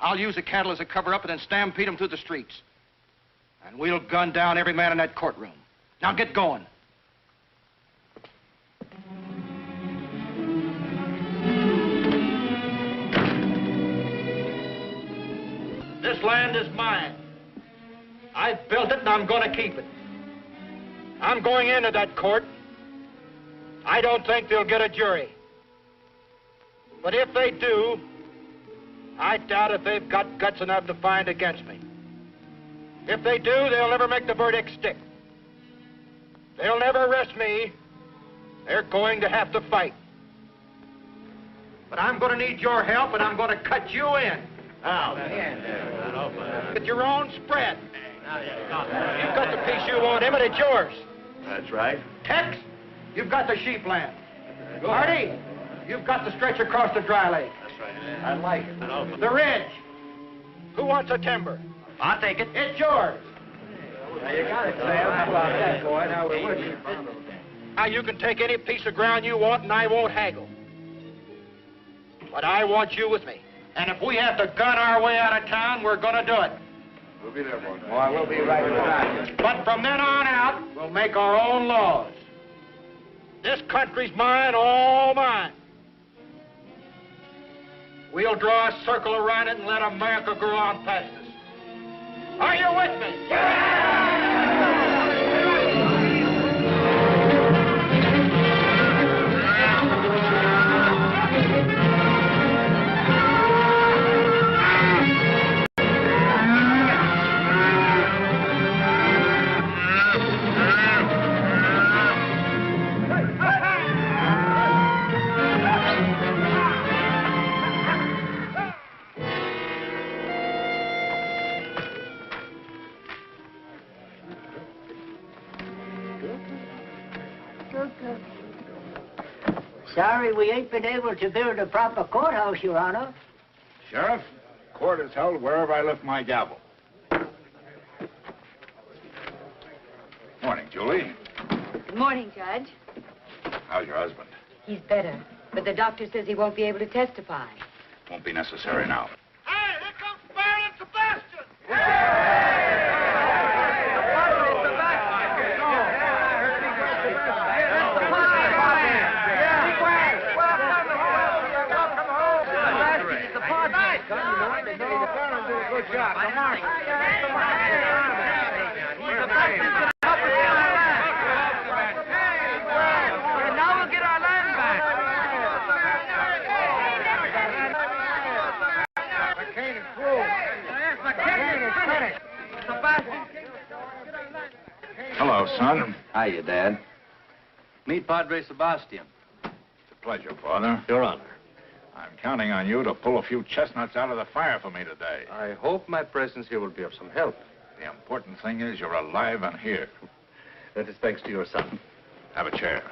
[SPEAKER 2] I'll use the cattle as a cover-up and then stampede them through the streets. And we'll gun down every man in that courtroom. Now get going. This land is mine. I built it and I'm going to keep it. I'm going into that court. I don't think they'll get a jury. But if they do, I doubt if they've got guts enough to find against me. If they do, they'll never make the verdict stick. They'll never arrest me. They're going to have to fight. But I'm going to need your help, and I'm going to cut you in. Now, get your own spread. You've got the piece you want, Emmett, it's yours.
[SPEAKER 18] That's right.
[SPEAKER 2] Tex, you've got the sheep land. Marty, you've got the stretch across the dry lake.
[SPEAKER 18] That's right.
[SPEAKER 2] I like it. The ridge. Who wants the timber?
[SPEAKER 18] I'll take it.
[SPEAKER 2] It's yours.
[SPEAKER 12] Now, you got it, Sam. How about that, boy? Now, we're with you.
[SPEAKER 2] Now, you can take any piece of ground you want, and I won't haggle. But I want you with me. And if we have to gun our way out of town, we're going to do it.
[SPEAKER 12] We'll be there, boy. Boy, we'll be right behind you.
[SPEAKER 2] But from then on out, we'll make our own laws. This country's mine, all mine. We'll draw a circle around it and let America grow on past us. Are you with me?
[SPEAKER 6] Sorry we ain't been able to build a proper courthouse, Your Honor.
[SPEAKER 3] Sheriff, court is held wherever I lift my gavel. Morning, Julie.
[SPEAKER 13] Good morning, Judge.
[SPEAKER 3] How's your husband?
[SPEAKER 13] He's better, but the doctor says he won't be able to testify.
[SPEAKER 3] Won't be necessary now.
[SPEAKER 16] Hey, here comes Baron Sebastian!
[SPEAKER 2] Good job. Come on. Now we'll get our land back. McCain is through. Yes, McCain is finished. Sebastian.
[SPEAKER 3] Hello, son.
[SPEAKER 9] Hiya, Dad. Meet Padre Sebastian.
[SPEAKER 3] It's a pleasure, Father.
[SPEAKER 18] Your Honor.
[SPEAKER 3] I'm counting on you to pull a few chestnuts out of the fire for me today.
[SPEAKER 10] I hope my presence here will be of some help.
[SPEAKER 3] The important thing is you're alive and here.
[SPEAKER 18] That is thanks to your son.
[SPEAKER 3] Have a chair.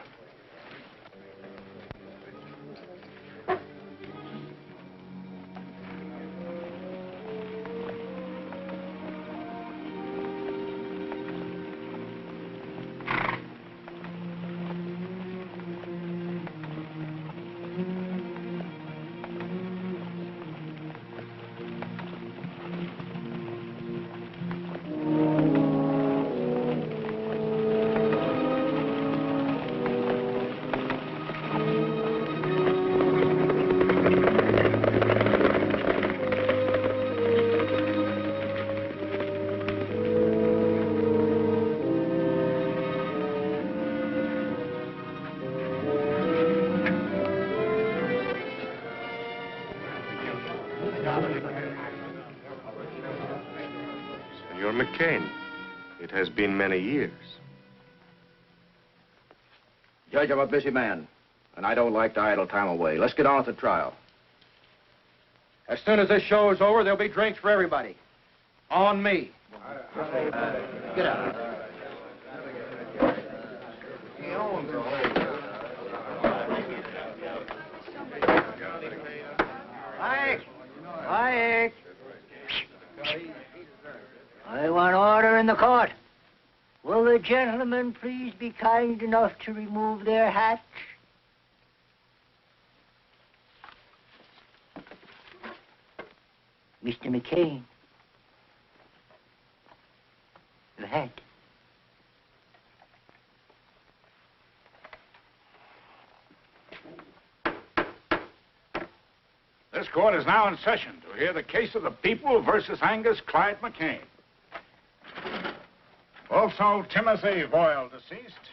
[SPEAKER 1] Senor McCain, it has been many years.
[SPEAKER 12] Judge, I'm a busy man, and I don't like to idle time away. Let's get on with the trial. As soon as this show is over, there'll be drinks for everybody. On me. Get out.
[SPEAKER 6] Ike! Ike! I want order in the court. Will the gentlemen please be kind enough to remove their hats? Mr. McCain. Your hat.
[SPEAKER 3] This court is now in session to hear the case of the people versus Angus Clyde McCain. Also, Timothy Voyle, deceased,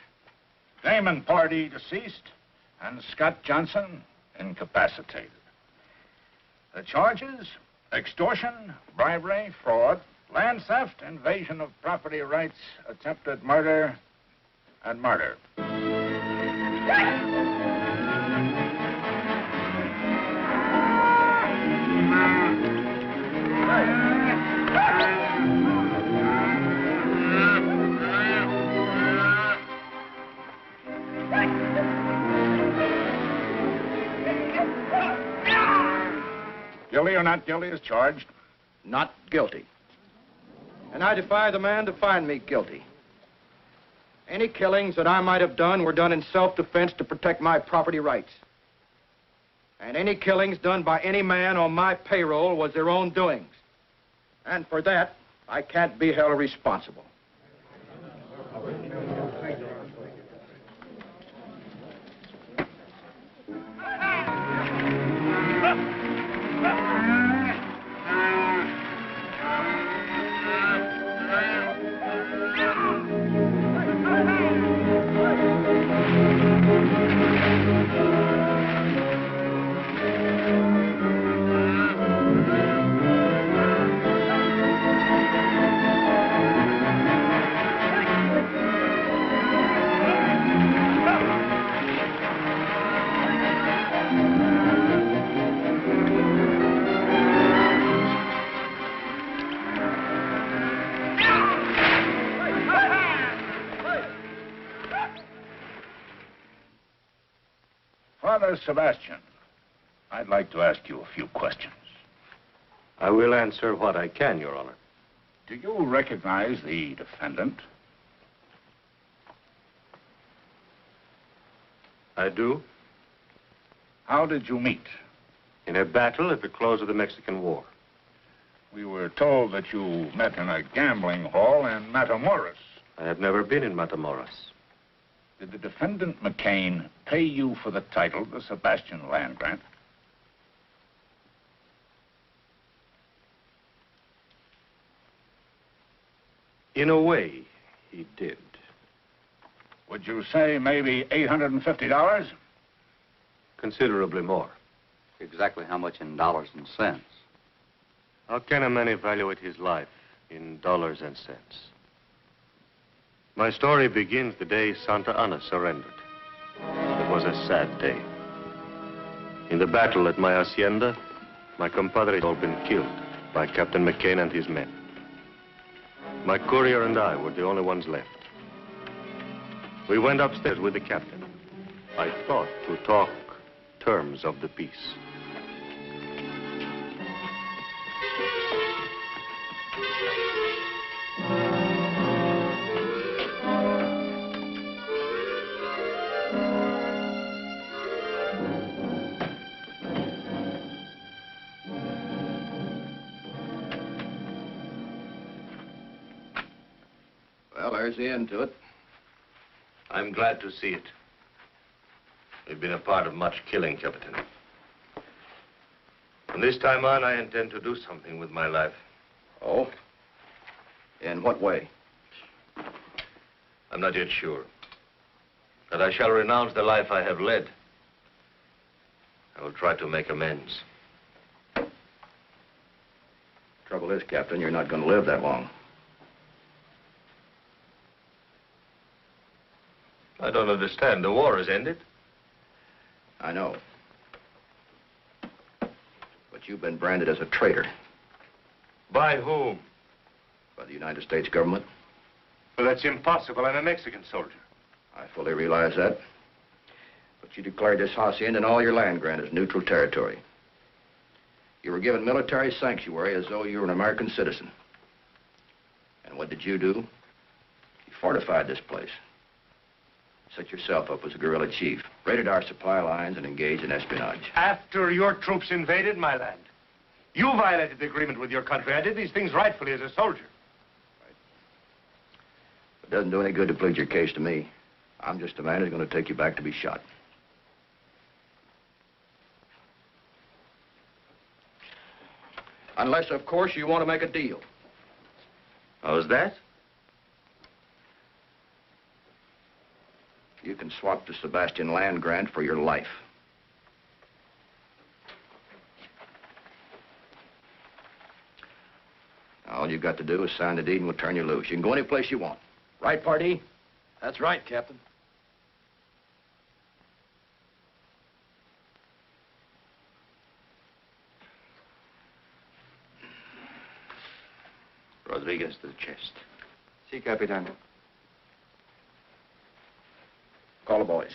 [SPEAKER 3] Damon Pardee, deceased, and Scott Johnson, incapacitated. The charges: extortion, bribery, fraud, land theft, invasion of property rights, attempted murder, and murder. Guilty or not guilty as charged?
[SPEAKER 12] Not guilty. And I defy the man to find me guilty. Any killings that I might have done were done in self-defense to protect my property rights. And any killings done by any man on my payroll was their own doings. And for that, I can't be held responsible.
[SPEAKER 3] Sebastian, I'd like to ask you a few questions.
[SPEAKER 19] I will answer what I can, Your Honor.
[SPEAKER 3] Do you recognize the defendant?
[SPEAKER 19] I do.
[SPEAKER 3] How did you meet?
[SPEAKER 19] In a battle at the close of the Mexican War.
[SPEAKER 3] We were told that you met in a gambling hall in Matamoros.
[SPEAKER 19] I have never been in Matamoros.
[SPEAKER 3] Did the defendant McCain pay you for the title, the Sebastian land grant?
[SPEAKER 19] In a way, he did.
[SPEAKER 3] Would you say maybe $850?
[SPEAKER 19] Considerably more.
[SPEAKER 9] Exactly how much in dollars and cents?
[SPEAKER 19] How can a man evaluate his life in dollars and cents? My story begins the day Santa Ana surrendered. It was a sad day. In the battle at my hacienda, my compadres had all been killed by Captain McCain and his men. My courier and I were the only ones left. We went upstairs with the captain. I thought to talk terms of the peace.
[SPEAKER 12] Well, there's the end to it.
[SPEAKER 19] I'm glad to see it. We've been a part of much killing, Captain. From this time on, I intend to do something with my life.
[SPEAKER 12] Oh? In what way?
[SPEAKER 19] I'm not yet sure. But I shall renounce the life I have led. I will try to make amends.
[SPEAKER 12] Trouble is, Captain, you're not going to live that long.
[SPEAKER 19] I don't understand. The war has ended.
[SPEAKER 12] I know. But you've been branded as a traitor.
[SPEAKER 19] By whom?
[SPEAKER 12] By the United States government.
[SPEAKER 19] Well, that's impossible. I'm a Mexican soldier.
[SPEAKER 12] I fully realize that. But you declared this hacienda and all your land grant as neutral territory. You were given military sanctuary as though you were an American citizen. And what did you do? You fortified this place. Set yourself up as a guerrilla chief, raided our supply lines, and engaged in espionage.
[SPEAKER 19] After your troops invaded my land. You violated the agreement with your country. I did these things rightfully as a soldier.
[SPEAKER 12] It doesn't do any good to plead your case to me. I'm just a man who's going to take you back to be shot. Unless, of course, you want to make a deal.
[SPEAKER 19] How's that?
[SPEAKER 12] You can swap the Sebastian land grant for your life. All you've got to do is sign the deed and we'll turn you loose. You can go any place you want. Right, Pardee?
[SPEAKER 8] That's right, Captain.
[SPEAKER 19] Rodriguez to the chest.
[SPEAKER 8] Si, Capitan.
[SPEAKER 12] Call the boys.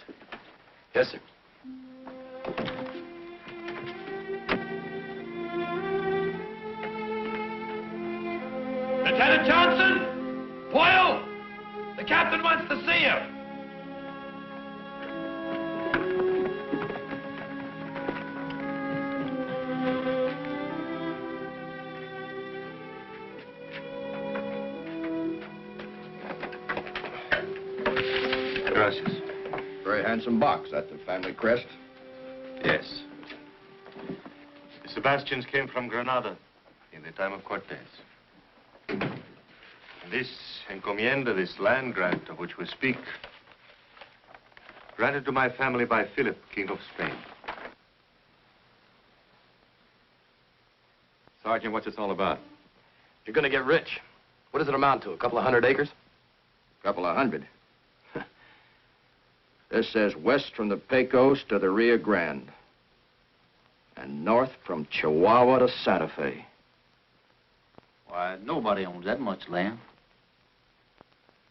[SPEAKER 8] Yes, sir.
[SPEAKER 2] Lieutenant Johnson! Boyle! The captain wants to see you.
[SPEAKER 19] Gracias.
[SPEAKER 12] Very handsome box. That's the family crest.
[SPEAKER 19] Yes. The Sebastians came from Granada in the time of Cortez. And this encomienda, this land grant of which we speak, granted to my family by Philip, King of Spain.
[SPEAKER 8] Sergeant, what's this all about? You're going to get rich. What does it amount to, a couple of 100 acres?
[SPEAKER 12] Couple of 100. This says west from the Pecos to the Rio Grande. And north from Chihuahua to Santa Fe.
[SPEAKER 17] Why, nobody owns that much land.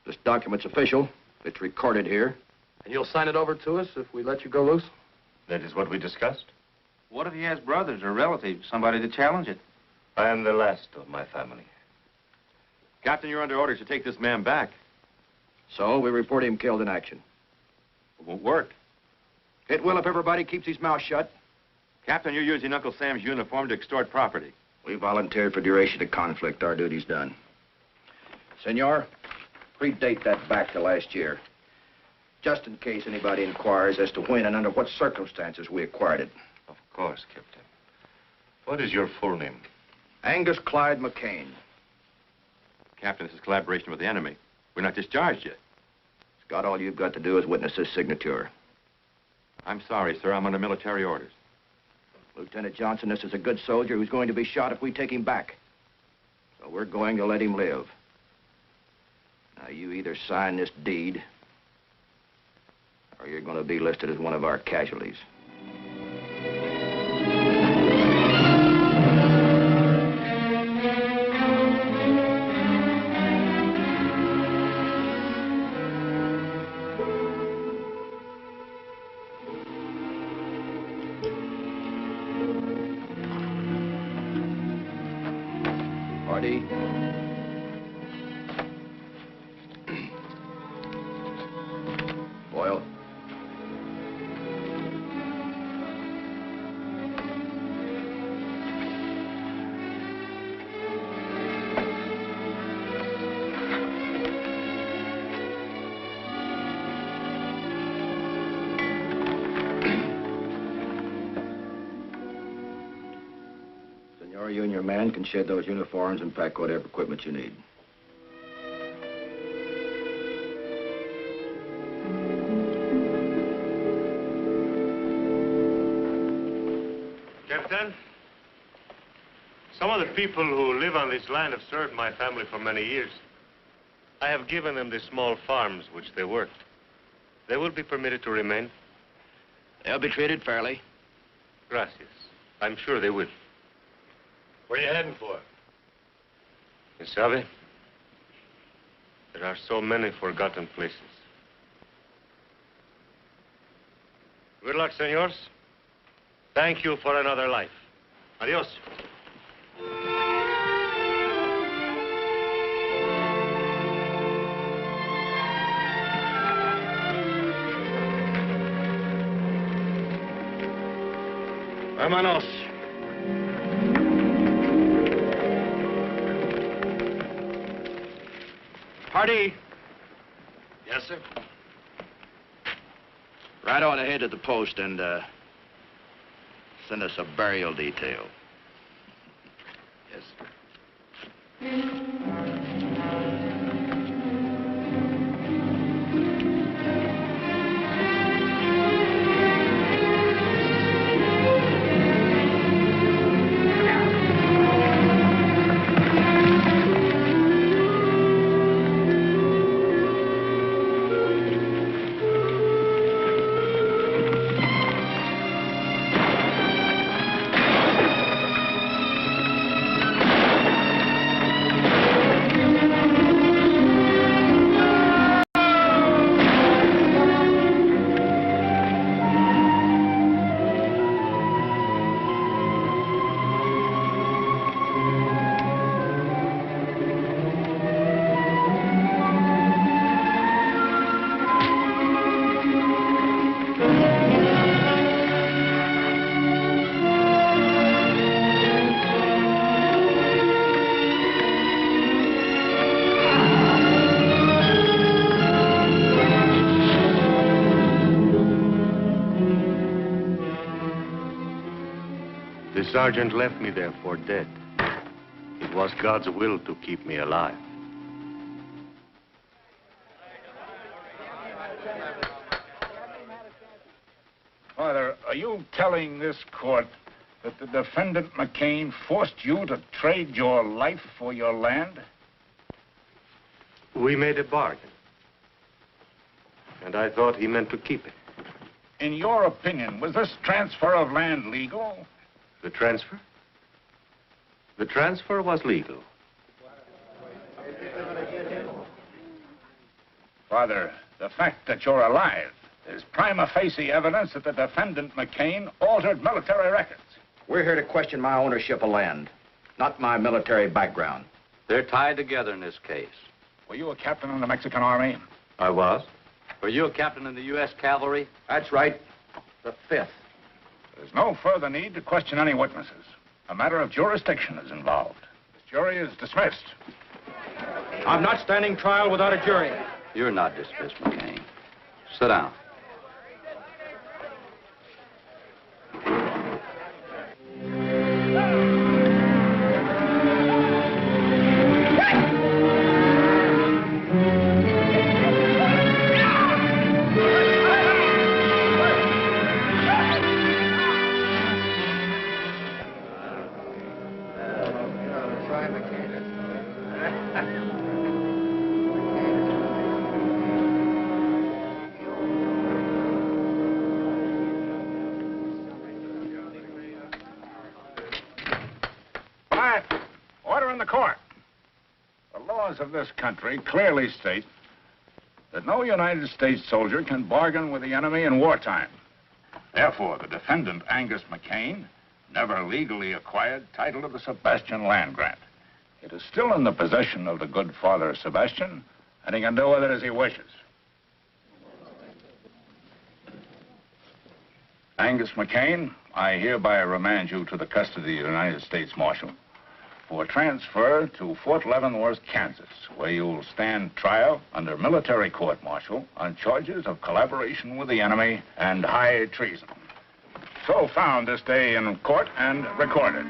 [SPEAKER 12] This document's official. It's recorded here.
[SPEAKER 8] And you'll sign it over to us if we let you go loose?
[SPEAKER 19] That is what we discussed.
[SPEAKER 17] What if he has brothers or relatives, somebody to challenge it?
[SPEAKER 19] I am the last of my family.
[SPEAKER 4] Captain, you're under orders to take this man back.
[SPEAKER 12] So we report him killed in action.
[SPEAKER 4] It won't work.
[SPEAKER 12] It will if everybody keeps his mouth shut.
[SPEAKER 4] Captain, you're using Uncle Sam's uniform to extort property.
[SPEAKER 12] We volunteered for duration of conflict. Our duty's done. Senor, predate that back to last year. Just in case anybody inquires as to when and under what circumstances we acquired it.
[SPEAKER 19] Of course, Captain. What is your full name?
[SPEAKER 12] Angus Clyde McCain.
[SPEAKER 4] Captain, this is collaboration with the enemy. We're not discharged yet.
[SPEAKER 12] Scott, all you've got to do is witness this signature.
[SPEAKER 4] I'm sorry, sir. I'm under military orders.
[SPEAKER 12] Lieutenant Johnson, this is a good soldier who's going to be shot if we take him back. So we're going to let him live. Now, you either sign this deed, or you're going to be listed as one of our casualties. Party. Boyle. Senor, you and your man can shed those uniforms and pack whatever equipment you need.
[SPEAKER 19] Captain, some of the people who live on this land have served my family for many years. I have given them the small farms which they worked. They will be permitted to remain.
[SPEAKER 12] They'll be treated fairly.
[SPEAKER 19] Gracias. I'm sure they will.
[SPEAKER 18] Where are you heading for?
[SPEAKER 19] You sabe, there are so many forgotten places. Good luck, senors. Thank you for another life. Adios.
[SPEAKER 18] Vámonos.
[SPEAKER 12] Party.
[SPEAKER 18] Yes, sir.
[SPEAKER 12] Ride on ahead to the post and, send us a burial detail. Yes, sir.
[SPEAKER 19] The sergeant left me there for dead. It was God's will to keep me alive.
[SPEAKER 3] Father, are you telling this court that the defendant McCain forced you to trade your life for your land?
[SPEAKER 19] We made a bargain. And I thought he meant to keep it.
[SPEAKER 3] In your opinion, was this transfer of land legal?
[SPEAKER 19] The transfer? The transfer was legal.
[SPEAKER 3] Father, the fact that you're alive There's prima facie evidence that the defendant, McCain, altered military records.
[SPEAKER 12] We're here to question my ownership of land, not my military background.
[SPEAKER 9] They're tied together in this case.
[SPEAKER 3] Were you a captain in the Mexican Army?
[SPEAKER 9] I was. Were you a captain in the U.S. Cavalry?
[SPEAKER 12] That's right. The 5th.
[SPEAKER 3] There's no further need to question any witnesses. A matter of jurisdiction is involved. This jury is dismissed.
[SPEAKER 2] I'm not standing trial without a jury.
[SPEAKER 9] You're not dismissed, McCain. Sit down.
[SPEAKER 3] Order in the court. The laws of this country clearly state that no United States soldier can bargain with the enemy in wartime. Therefore, the defendant, Angus McCain, never legally acquired title to the Sebastian land grant. It is still in the possession of the good Father Sebastian, and he can do with it as he wishes. Angus McCain, I hereby remand you to the custody of the United States Marshal for transfer to Fort Leavenworth, Kansas, where you'll stand trial under military court-martial on charges of collaboration with the enemy and high treason. So found this day in court and recorded.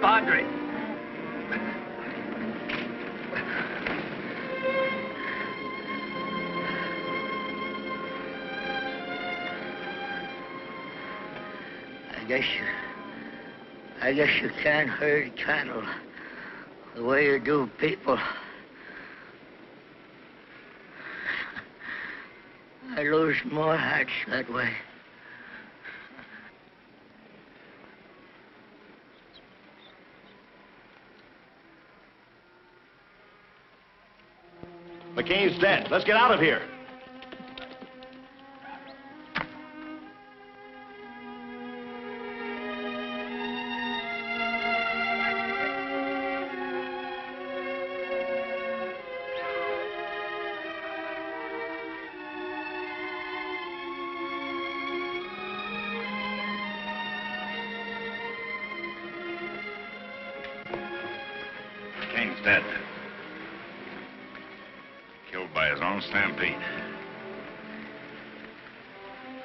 [SPEAKER 6] Padre. I guess you can't herd cattle the way you do people. I lose more hearts that way.
[SPEAKER 18] McCain's dead. Let's get out of here.
[SPEAKER 3] McCain's dead. Killed by his own stampede.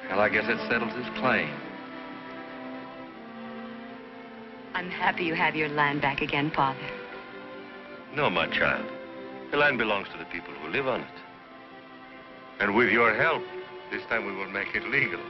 [SPEAKER 9] Well, I guess it settles his claim.
[SPEAKER 13] I'm happy you have your land back again, Father.
[SPEAKER 19] No, my child. The land belongs to the people who live on it. And with your help, this time we will make it legal.